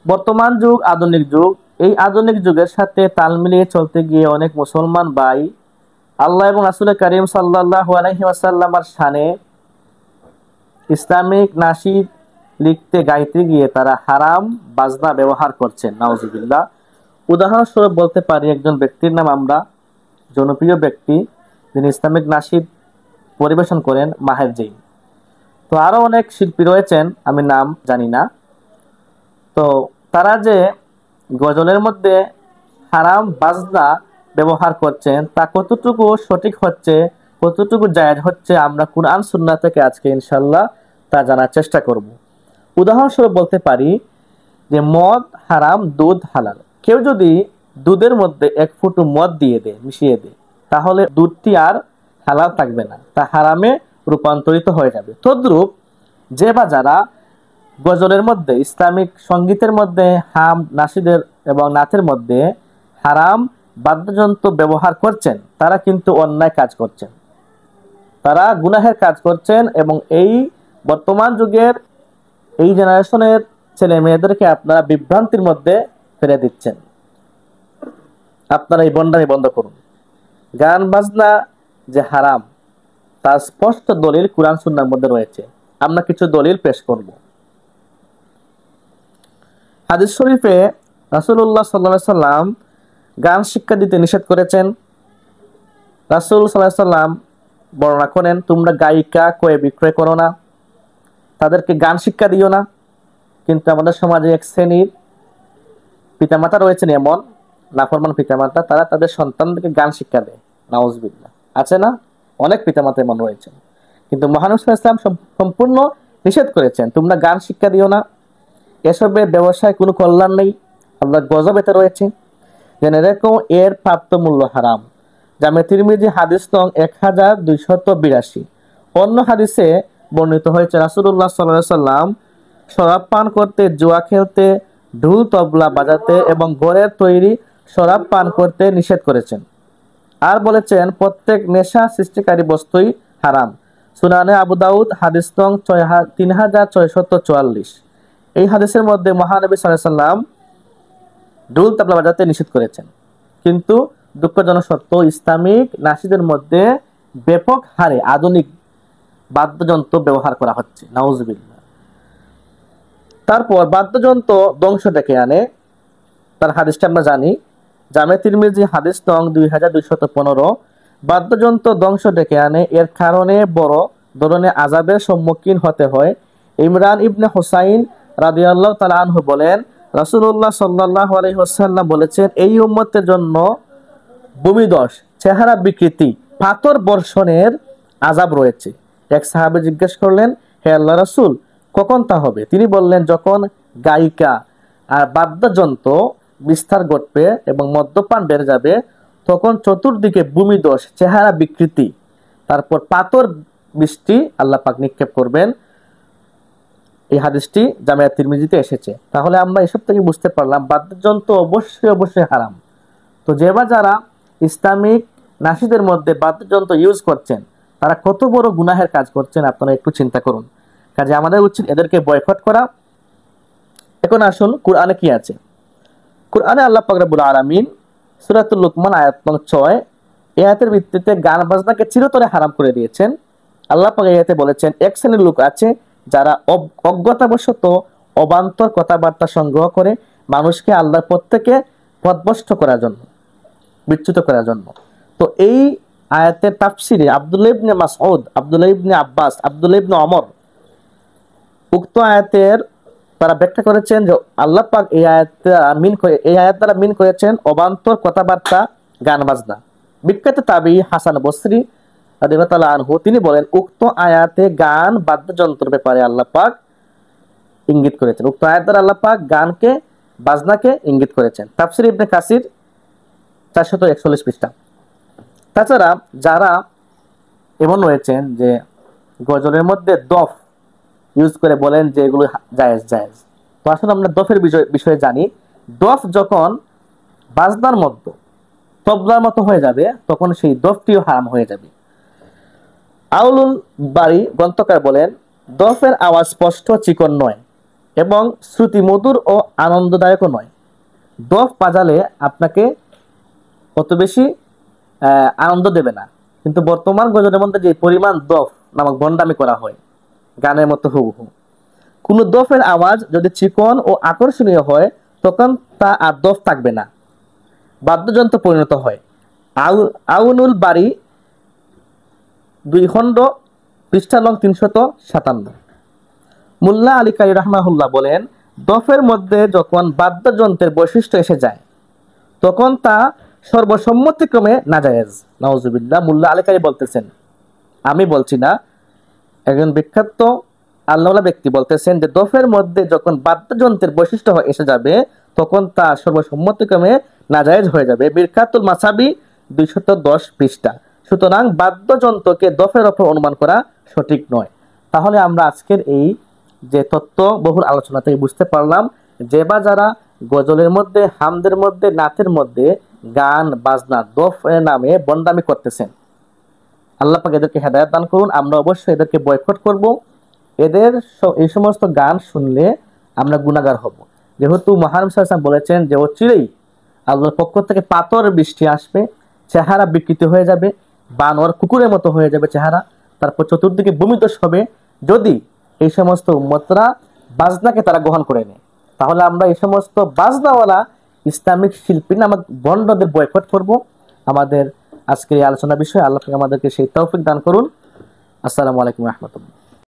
বর্তমান যুগ আধুনিক যুগ, এই আধুনিক যুগের সাথে তাল মিলিয়ে চলতে গিয়ে অনেক মুসলমান ভাই আল্লাহ এবং রাসূল করিম সাল্লাল্লাহু আলাইহি ওয়াসাল্লামের শানে ইসলামিক নাশিদ লিখতে গাইতে গিয়ে তারা হারাম বাজনা ব্যবহার করছেন, নাউজুবিল্লাহ। উদাহরণস্বরূপ বলতে পারি, একজন ব্যক্তির নাম আমরা, জনপ্রিয় ব্যক্তি, যিনি ইসলামিক নাশিদ পরিবেশন করেন, মাহের জৈন। তো আরো অনেক শিল্পী রয়েছেন, আমি নাম জানি না। তো তারা যে গজলের মধ্যে হারাম বাজনা ব্যবহার করছেন, তা কতটুকু সঠিক হচ্ছে, কতটুকু জায়েজ হচ্ছে, আমরা কুরআন সুন্নাহ থেকে আজকে ইনশাআল্লাহ তা জানার চেষ্টা করব। উদাহরণস্বরূপ বলতে পারি যে মদ হারাম, দুধ হালাল। কেউ যদি দুধের মধ্যে এক ফুটু মদ দিয়ে দেয়, মিশিয়ে দেয়, তাহলে দুধটি আর হালাল থাকবে না, তা হারামে রূপান্তরিত হয়ে যাবে। তদ্রূপ যে বা যারা গজলের মধ্যে, ইসলামিক সঙ্গীতের মধ্যে, হাম নাশিদের এবং নাথের মধ্যে হারাম বাদ্যযন্ত্র ব্যবহার করছেন, তারা কিন্তু অন্যায় কাজ করছেন, তারা গুনাহের কাজ করছেন। এবং এই বর্তমান যুগের এই জেনারেশনের ছেলে মেয়েদেরকে আপনারা বিভ্রান্তির মধ্যে ফেলে দিচ্ছেন। আপনারা এই বন্ডামি বন্ধ করুন। গান বাজনা যে হারাম, তার স্পষ্ট দলিল কুরআন সুন্নাহর মধ্যে রয়েছে। আমরা কিছু দলিল পেশ করব। হাদিস শরীফে রাসূলুল্লাহ সাল্লাল্লাহু আলাইহি সাল্লাম গান শিক্ষা দিতে নিষেধ করেছেন। রাসূল সাল্লাল্লাহু আলাইহি সাল্লাম বর্ণনা করেন, তোমরা গায়িকা ক্রয় বিক্রয় করো না, তাদেরকে গান শিক্ষা দিও না। কিন্তু আমাদের সমাজে এক শ্রেণীর পিতামাতা রয়েছেন এমন নাফরমান পিতামাতা, তারা তাদের সন্তানদেরকে গান শিক্ষা দেয়, নাউজুবিল্লাহ। আছে না? অনেক পিতামাতা এমন রয়েছেন। কিন্তু মহানবী সাল্লাল্লাহু আলাইহি ওয়াসাল্লাম সম্পূর্ণ নিষেধ করেছেন, তোমরা গান শিক্ষা দিও না, এসবের ব্যবসায় কোনো কল্যাণ নেই, আল্লাহর গজব এতে রয়েছে, জেনে রেখো এর প্রাপ্ত মূল্য হারাম। জামে তিরমিজি হাদিস নং 1282। অন্য হাদিসে বর্ণিত হয়েছে রাসূলুল্লাহ সাল্লাল্লাহু আলাইহি ওয়াসাল্লাম শরাব পান করতে, জুয়া খেলতে, ঢোল তবলা বাজাতে এবং ঘরের তৈরি শরাব পান করতে নিষেধ করেছেন। আর বলেছেন প্রত্যেক নেশা সৃষ্টিকারী বস্তুই হারাম। সুনানে আবু দাউদ হাদিস নং 3644। এই হাদিসের মধ্যে মহানবী সাল্লাল্লাহু আলাইহি ওয়াসাল্লাম ঢোল তবলা বাজাতে নিষেধ করেছেন। কিন্তু দুঃখজনক সত্য, ইসলামিক নাশিদের মধ্যে ব্যাপক হারে আধুনিক বাদ্যযন্ত্র ব্যবহার করা হচ্ছে, নাউজুবিল্লাহ। তারপর বাদ্যযন্ত্র ধ্বংস ডেকে আনে, তার হাদিসটা আমরা জানি, জামে তিরমিজি হাদিস নং 2215। বাদ্যযন্ত্র ধ্বংস ডেকে আনে, এর কারণে বড় ধরনের আযাবের সম্মুখীন হতে হয়। ইমরান ইবনে হুসাইন রাদিয়াল্লাহু তাআলা আনহু বলেন, রাসূলুল্লাহ সাল্লাল্লাহু আলাইহি ওয়াসাল্লাম বলেছেন, এই উম্মতের জন্য ভূমিধস, চেহারা বিকৃতি, পাথর বর্ষণের আযাব রয়েছে। এক সাহাবী জিজ্ঞেস করলেন, হে আল্লাহর রাসূল, কখন তা হবে? তিনি বললেন, যখন গায়িকা আর বাদ্যযন্ত্র বিস্তার ঘটবে এবং মদ্যপান বেড়ে যাবে, তখন চতুর্দিকে ভূমিধস, চেহারা বিকৃতি, তারপর পাথর বৃষ্টি আল্লাহ পাক নিক্ষেপ করবেন। এই হাদিসটি জামিয়া তিরমিজিতে এসেছে। তাহলে আমরা এসব থেকে বুঝতে পারলাম বাদ্যযন্ত্র অবশ্যই অবশ্যই হারাম। তো যে বা যারা ইসলামিক নাশিদের মধ্যে বাদ্যযন্ত্র ইউজ করছেন, তারা কত বড় গুনাহের কাজ করছেন আপনারা একটু চিন্তা করুন। কাজে আমাদের উচিত এদেরকে বয়কট করা। এখন আসুন কুরআনে কি আছে। কুরআনে আল্লাহ পাক রব্বুল আলামিন সূরাতুল লুকমান আয়াত নং 6, এই আয়াতের ভিত্তিতে গান বাজনাকে চিরতরে হারাম করে দিয়েছেন। আল্লাহ পাক এই আয়াতে বলেছেন, এক শ্রেণীর লোক আছে যারা অজ্ঞতাবশত অবান্তর কথাবার্তা সংগ্রহ করে মানুষকে আল্লাহর পথ থেকে পথভ্রষ্ট করার জন্য, বিচ্যুত করার জন্য। তো এই আয়াতের তাফসিরে আব্দুল্লাহ ইবনে মাসউদ, আব্দুল্লাহ ইবনে আব্বাস, আব্দুল্লাহ ইবনে ওমর উক্ত আয়াতের তারা ব্যাখ্যা করেছেন যে আল্লাহ পাক এই আয়াত দ্বারা মিন করেছেন অবান্তর কথাবার্তা, গান বাজনা। বিখ্যাত তাবী হাসান বসরি রাদিয়াল্লাহু তাআলা আনহু তিনি বলেন, উক্ত আয়াতে গান বাদ্যযন্ত্রের ব্যাপারে আল্লাহ পাক ইঙ্গিত করেছেন। উক্ত আয়াত দ্বারা আল্লাহ পাক গানকে, বাজনাকে ইঙ্গিত করেছেন। তাফসীর ইবনে কাসির 441 পৃষ্ঠা। তাছাড়া যারা এমন রয়েছেন যে গজলের মধ্যে দফ ইউজ করে বলেন যে এগুলো জায়েজ জায়েজ, তো আসলে আমরা দফের বিষয়ে জানি, দফ যখন বাজনার মতো, তবলার মতো হয়ে যাবে, তখন সেই দফটিও হারাম হয়ে যাবে। আউলুল বারী গ্রন্থকার বলেন, দফের আওয়াজ স্পষ্ট, চিকন নয়, এবং শ্রুতিমধুর ও আনন্দদায়কও নয়। দফ বাজালে আপনাকে অত বেশি আনন্দ দেবে না, কিন্তু বর্তমান গজলের মধ্যে যে পরিমাণ দফ নামক ভণ্ডামি করা হয় গানের মতো হুবহু, কোনো দফের আওয়াজ যদি চিকন ও আকর্ষণীয় হয় তখন তা আর দফ থাকবে না, বাদ্যযন্ত্র পরিণত হয়। আউনুল বাড়ি 2 খণ্ড, পৃষ্ঠা নং 357। মুল্লা আলী কারি রাহমাহুল্লাহ বলেন, দফের মধ্যে যখন বাদ্যযন্ত্রের বৈশিষ্ট্য এসে যায় তখন তা সর্বসম্মতিক্রমে নাজায়েজ। নাউজুবিল্লাহ। মুল্লা আলী কারি বলতেছেন, আমি বলছি না, একজন বিখ্যাত আল্লাহওয়ালা ব্যক্তি বলতেছেন যে দফের মধ্যে যখন বাদ্যযন্ত্রের বৈশিষ্ট্য এসে যাবে তখন তা সর্বসম্মতিক্রমে নাজায়েজ হয়ে যাবে। মিরকাতুল মাসাবি 210 পৃষ্ঠা। সুতরাং বাদ্যযন্ত্রকে দফের ওপর অনুমান করা সঠিক নয়। তাহলে আমরা আজকের এই যে তত্ত্ব বহুল আলোচনা থেকে বুঝতে পারলাম যে বা যারা গজলের মধ্যে, হামদের মধ্যে, নাতের মধ্যে গান বাজনা দফ নামে বন্ডামি করতেছেন, আল্লাহ পাক এদেরকে হেদায়েত দান করুন। আমরা অবশ্যই এদেরকে বয়কট করব। এদের এই সমস্ত গান শুনলে আমরা গুনাহগার হব। যেহেতু মহানবী সাল্লাল্লাহু আলাইহি ওয়াসাল্লাম বলেছেন যে অচিরেই আল্লাহর পক্ষ থেকে পাথর বৃষ্টি আসবে, চেহারা বিকৃত হয়ে যাবে, বানর কুকুরের মতো হয়ে যাবে চেহারা, তারপর চতুর্দিকে ভূমিধস হবে যদি এই সমস্ত উম্মতরা বাজনাকে তারা গ্রহণ করে নেয়। তাহলে আমরা এই সমস্ত বাজনাওয়ালা ইসলামিক শিল্পী নামক বন্ডদের বয়কট করব। আমাদের আজকের এই আলোচনা বিষয় আল্লাহ আমাদেরকে সেই তৌফিক দান করুন। আসসালামু আলাইকুম ওয়া রাহমাতুল্লাহ।